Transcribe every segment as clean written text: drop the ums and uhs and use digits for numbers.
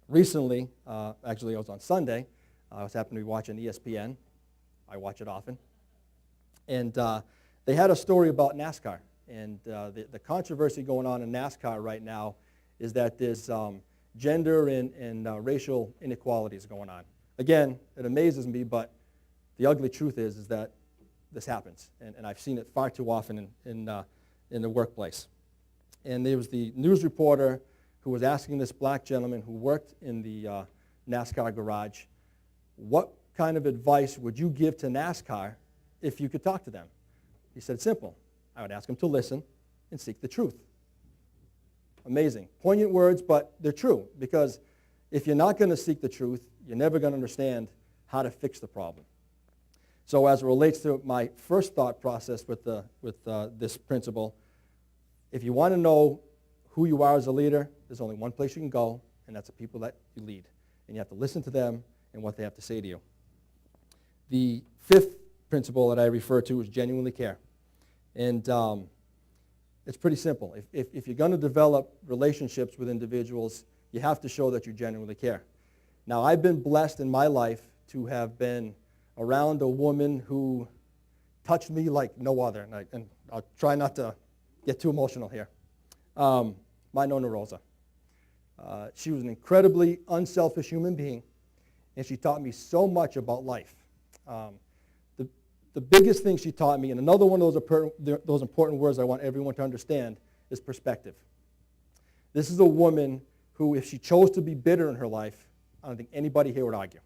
recently, actually it was on Sunday, I was happening to be watching ESPN. I watch it often. And they had a story about NASCAR. And the controversy going on in NASCAR right now is that there's gender and racial inequalities going on. Again, it amazes me, but the ugly truth is that this happens. And I've seen it far too often in the workplace. And there was the news reporter who was asking this black gentleman who worked in the NASCAR garage, what kind of advice would you give to NASCAR if you could talk to them? He said, simple. I would ask them to listen and seek the truth. Amazing. Poignant words, but they're true. Because if you're not going to seek the truth, you're never going to understand how to fix the problem. So as it relates to my first thought process with this principle, if you want to know who you are as a leader, there's only one place you can go, and that's the people that you lead. And you have to listen to them and what they have to say to you. The fifth principle that I refer to is genuinely care. And it's pretty simple. If you're going to develop relationships with individuals, you have to show that you genuinely care. Now, I've been blessed in my life to have been around a woman who touched me like no other. And I'll try not to get too emotional here. My Nona Rosa. She was an incredibly unselfish human being, and she taught me so much about life. The biggest thing she taught me, and another one of those important words I want everyone to understand, is perspective. This is a woman who, if she chose to be bitter in her life, I don't think anybody here would argue.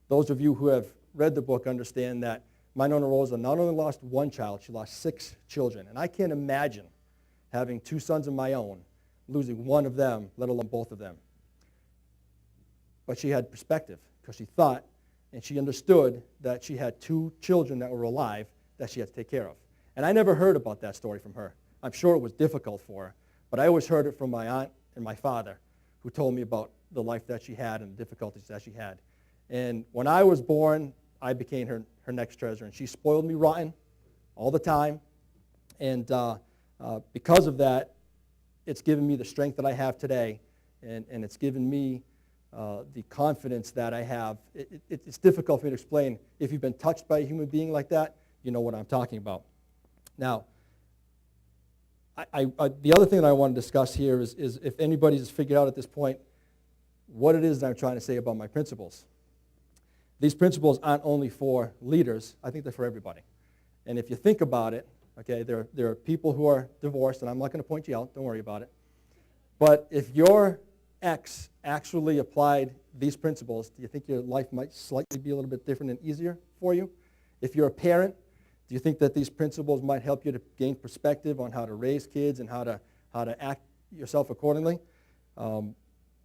Those of you who have read the book understand that my Nona Rosa not only lost one child, she lost 6 children. And I can't imagine having 2 sons of my own, losing one of them, let alone both of them. But she had perspective because she thought and she understood that she had 2 children that were alive that she had to take care of. And I never heard about that story from her. I'm sure it was difficult for her, but I always heard it from my aunt and my father, who told me about the life that she had and the difficulties that she had. And when I was born, I became her next treasure, and she spoiled me rotten all the time. And because of that, it's given me the strength that I have today, and it's given me the confidence that I have. It's difficult for me to explain. If you've been touched by a human being like that, you know what I'm talking about. Now, the other thing that I want to discuss here is if anybody's figured out at this point what it is that I'm trying to say about my principles. These principles aren't only for leaders. I think they're for everybody. And if you think about it, okay, there are people who are divorced, and I'm not going to point you out. Don't worry about it. But if your ex actually applied these principles, do you think your life might slightly be a little bit different and easier for you? If you're a parent, do you think that these principles might help you to gain perspective on how to raise kids and how to act yourself accordingly?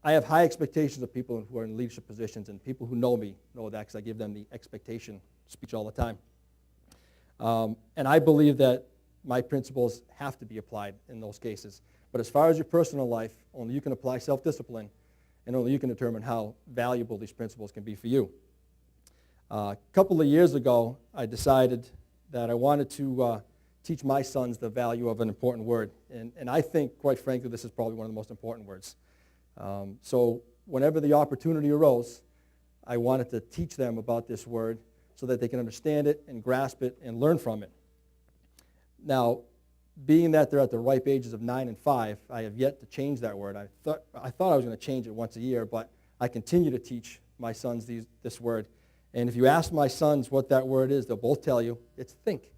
I have high expectations of people who are in leadership positions, and people who know me know that because I give them the expectation speech all the time. And I believe that my principles have to be applied in those cases. But as far as your personal life, only you can apply self-discipline, and only you can determine how valuable these principles can be for you. A couple of years ago, I decided that I wanted to teach my sons the value of an important word. And I think, quite frankly, this is probably one of the most important words. So whenever the opportunity arose, I wanted to teach them about this word so that they can understand it and grasp it and learn from it. Now, being that they're at the ripe ages of 9 and 5, I have yet to change that word. I thought I was going to change it once a year, but I continue to teach my sons this word. And if you ask my sons what that word is, they'll both tell you it's think.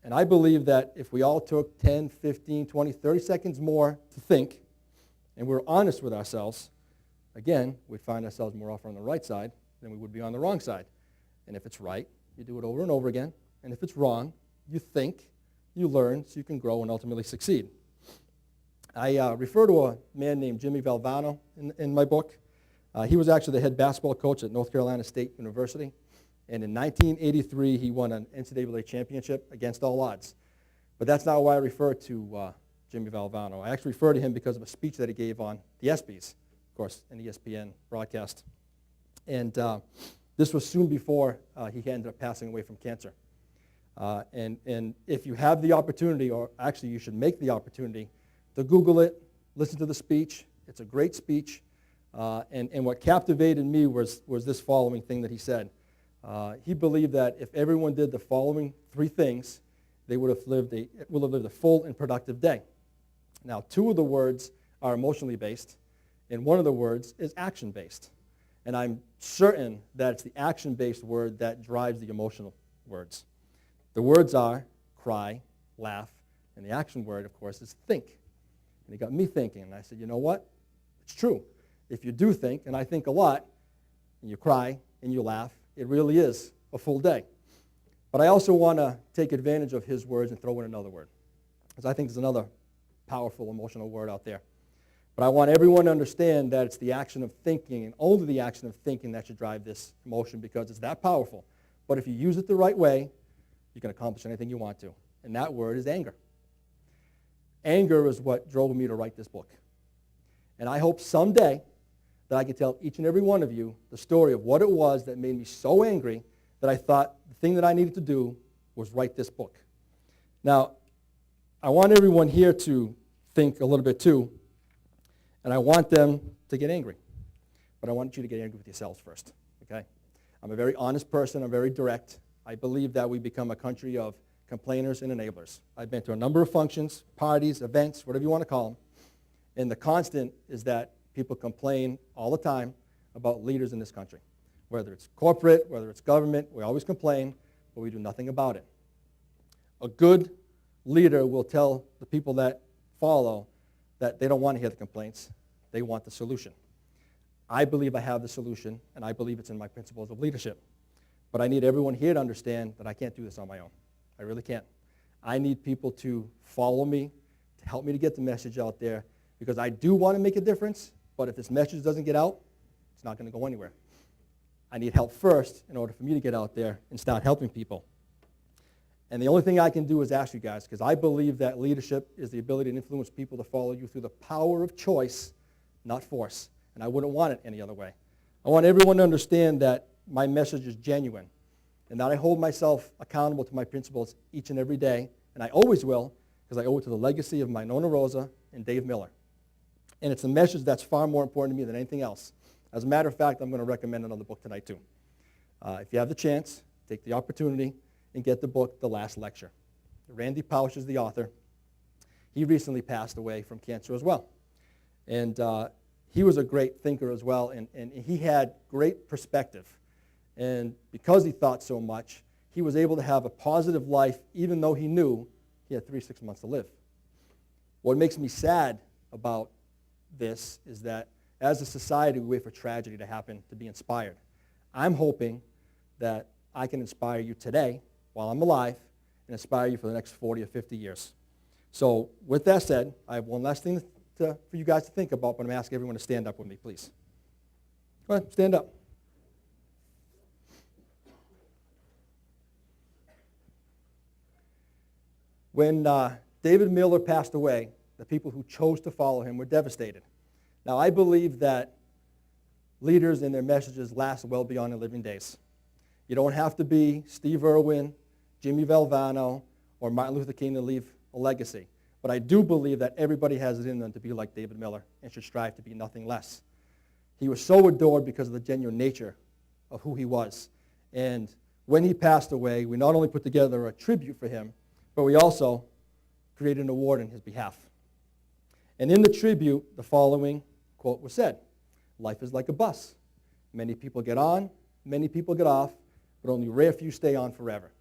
And I believe that if we all took 10, 15, 20, 30 seconds more to think, and we're honest with ourselves, again, we'd find ourselves more often on the right side than we would be on the wrong side. And if it's right, you do it over and over again. And if it's wrong, you think, you learn, so you can grow and ultimately succeed. I refer to a man named Jimmy Valvano in my book. He was actually the head basketball coach at North Carolina State University. And in 1983, he won an NCAA championship against all odds. But that's not why I refer to Jimmy Valvano. I actually refer to him because of a speech that he gave on the ESPYs, of course, an ESPN broadcast. And this was soon before he ended up passing away from cancer. And if you have the opportunity, or actually you should make the opportunity, to Google it, listen to the speech. It's a great speech. And what captivated me was this following thing that he said. He believed that if everyone did the following 3 things, they would have lived a full and productive day. Now, 2 of the words are emotionally based, and 1 of the words is action-based. And I'm certain that it's the action-based word that drives the emotional words. The words are cry, laugh, and the action word, of course, is think. And he got me thinking, and I said, you know what? It's true. If you do think, and I think a lot, and you cry and you laugh, it really is a full day. But I also want to take advantage of his words and throw in another word, because I think there's another powerful emotional word out there. But I want everyone to understand that it's the action of thinking, and only the action of thinking, that should drive this emotion, because it's that powerful. But if you use it the right way, you can accomplish anything you want to. And that word is anger. Anger is what drove me to write this book. And I hope someday that I can tell each and every one of you the story of what it was that made me so angry that I thought the thing that I needed to do was write this book. Now, I want everyone here to think a little bit too, and I want them to get angry. But I want you to get angry with yourselves first, okay? I'm a very honest person. I'm very direct. I believe that we become a country of complainers and enablers. I've been to a number of functions, parties, events, whatever you want to call them, and the constant is that people complain all the time about leaders in this country. Whether it's corporate, whether it's government, we always complain, but we do nothing about it. A good leader will tell the people that follow that they don't want to hear the complaints. They want the solution. I believe I have the solution, and I believe it's in my principles of leadership. But I need everyone here to understand that I can't do this on my own. I really can't. I need people to follow me, to help me to get the message out there, because I do want to make a difference, but if this message doesn't get out, it's not going to go anywhere. I need help first in order for me to get out there and start helping people. And the only thing I can do is ask you guys, because I believe that leadership is the ability to influence people to follow you through the power of choice, not force. And I wouldn't want it any other way. I want everyone to understand that my message is genuine and that I hold myself accountable to my principles each and every day, and I always will, because I owe it to the legacy of my Nona Rosa and Dave Miller. And it's a message that's far more important to me than anything else. As a matter of fact, I'm going to recommend another book tonight too. If you have the chance, take the opportunity and get the book, The Last Lecture. Randy Pausch is the author. He recently passed away from cancer as well. And he was a great thinker as well, and he had great perspective. And because he thought so much, he was able to have a positive life even though he knew he had 6 months to live. What makes me sad about this is that as a society, we wait for tragedy to happen to be inspired. I'm hoping that I can inspire you today while I'm alive and inspire you for the next 40 or 50 years. So with that said, I have one last thing for you guys to think about, but I'm going to ask everyone to stand up with me, please. Go ahead, stand up. When David Miller passed away, the people who chose to follow him were devastated. Now, I believe that leaders and their messages last well beyond their living days. You don't have to be Steve Irwin, Jimmy Valvano, or Martin Luther King to leave a legacy. But I do believe that everybody has it in them to be like David Miller and should strive to be nothing less. He was so adored because of the genuine nature of who he was. And when he passed away, we not only put together a tribute for him, but we also created an award in his behalf. And in the tribute, the following quote was said: "Life is like a bus. Many people get on, many people get off, but only a rare few stay on forever."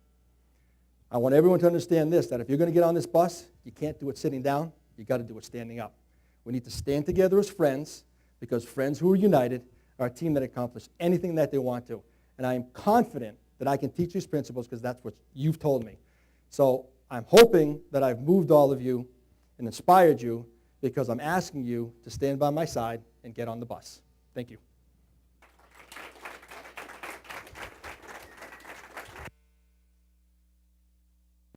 I want everyone to understand this, that if you're going to get on this bus, you can't do it sitting down. You've got to do it standing up. We need to stand together as friends, because friends who are united are a team that accomplishes anything that they want to. And I am confident that I can teach these principles because that's what you've told me. So I'm hoping that I've moved all of you and inspired you, because I'm asking you to stand by my side and get on the bus. Thank you.